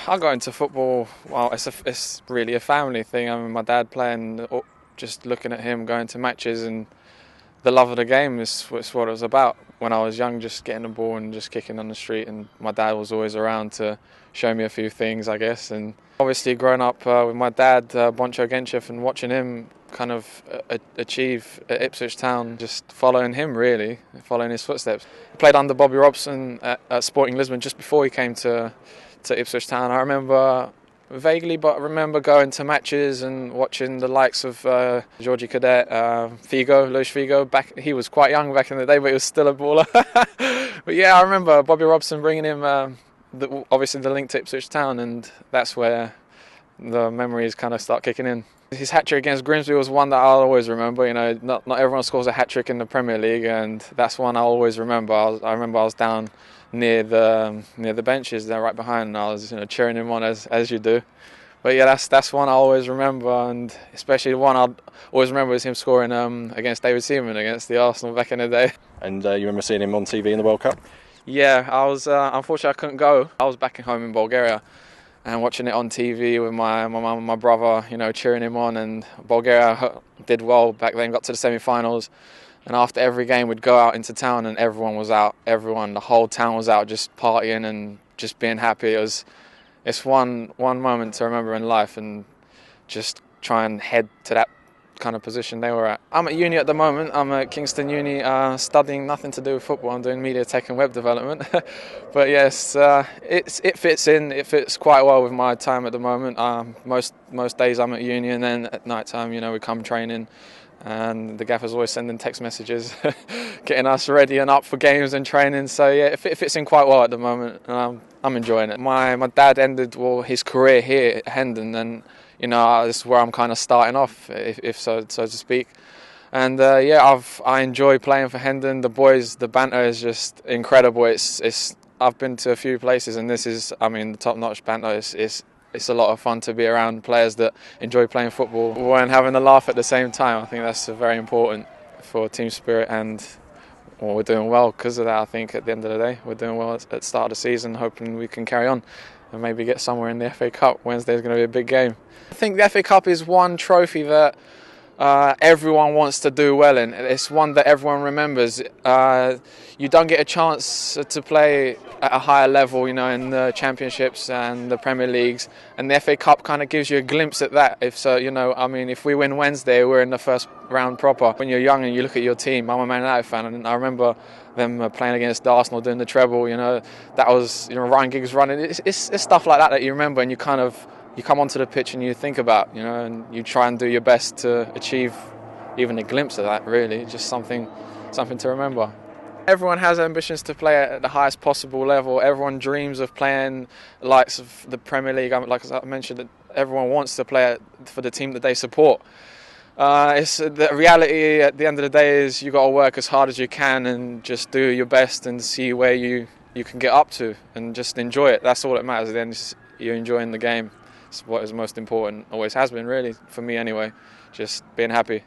I got into football, well, it's really a family thing. I mean, my dad playing, just looking at him going to matches, and the love of the game is what it was about. When I was young, just getting the ball and just kicking on the street, and my dad was always around to show me a few things, I guess. And obviously growing up with my dad, Guentchev, and watching him kind of achieve at Ipswich Town, just following him really, following his footsteps. He played under Bobby Robson at Sporting Lisbon just before he came to Ipswich Town. I remember vaguely, but I remember going to matches and watching the likes of Georgie Cadet, Luis Figo. Back, he was quite young back in the day, but he was still a baller. But yeah, I remember Bobby Robson bringing him, obviously the link to Ipswich Town, and that's where the memories kind of start kicking in. His hat-trick against Grimsby was one that I'll always remember. You know, not everyone scores a hat-trick in the Premier League, and that's one I'll always remember. I remember I was down near the benches there right behind, and I was cheering him on as you do. But yeah, that's one I always remember, and especially the one I'll always remember is him scoring against David Seaman against the Arsenal back in the day. And you remember seeing him on TV in the World Cup? Yeah, I was unfortunately I couldn't go. I was back at home in Bulgaria and watching it on TV with my mum and my brother, cheering him on. And Bulgaria did well back then, got to the semi-finals. And after every game, we'd go out into town and everyone was out. The whole town was out, just partying and just being happy. It's one moment to remember in life, and just try and head to that kind of position they were at. I'm at uni at the moment. I'm at Kingston Uni, studying nothing to do with football. I'm doing media tech and web development. But yes, it fits in. It fits quite well with my time at the moment. Most days I'm at uni, and then at night time, we come training. And the gaffer's always sending text messages, getting us ready and up for games and training. So yeah, it fits in quite well at the moment, and I'm enjoying it. My dad ended his career here at Hendon, and this is where I'm kind of starting off, if so to speak. And I enjoy playing for Hendon. The boys, the banter is just incredible. I've been to a few places, and this is, the top-notch banter. It's a lot of fun to be around players that enjoy playing football and having a laugh at the same time. I think that's very important for team spirit, and we're doing well because of that. I think at the end of the day, we're doing well at the start of the season, hoping we can carry on and maybe get somewhere in the FA Cup. Wednesday is going to be a big game. I think the FA Cup is one trophy that everyone wants to do well in. It's one that everyone remembers. You don't get a chance to play at a higher level, in the championships and the Premier Leagues, and the FA Cup kind of gives you a glimpse at that. If we win Wednesday, we're in the first round proper. When you're young and you look at your team, I'm a Man United fan, and I remember them playing against Arsenal, doing the treble. That was Ryan Giggs running. It's stuff like that you remember, and you come onto the pitch and you think about, and you try and do your best to achieve even a glimpse of that, really. Just something to remember. Everyone has ambitions to play at the highest possible level. Everyone dreams of playing the likes of the Premier League. Like I mentioned, everyone wants to play for the team that they support. The reality at the end of the day is you got to work as hard as you can and just do your best and see where you can get up to and just enjoy it. That's all that matters at the end. You're enjoying the game. It's what is most important, always has been really, for me anyway, just being happy.